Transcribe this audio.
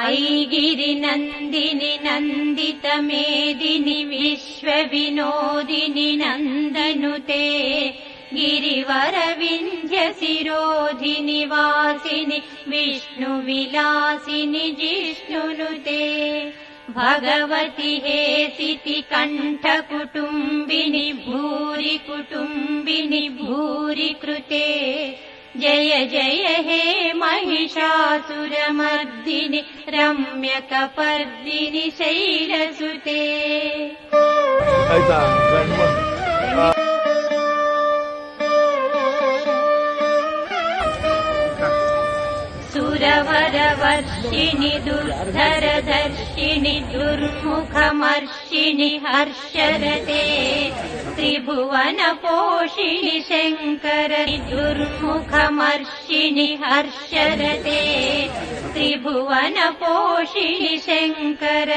ऐगिरिनन्दिनि नन्दितमेदिनि विश्वविनोदिनि नन्दनुते गिरिवरविन्ध्यशिरोधिनि वासिनि विष्णुविलासिनि जिष्णुनुते भगवति हेसिति कण्ठकुटुम्बिनि भूरि कुटुम्बिनि भूरि कृते जय जय हे महिषासुरमर्दिनि रम्यकपर्दिनि शैलसुते। सुरवरवर्षिणि दुर्धरदर्शिनि दुर्मुखमर्षिणि हर्षरते त्रिभुवनपोषिणि शङ्करि दुर्मुखमर्षिणि हर्षरते त्रिभुवनपोषिणि शङ्कर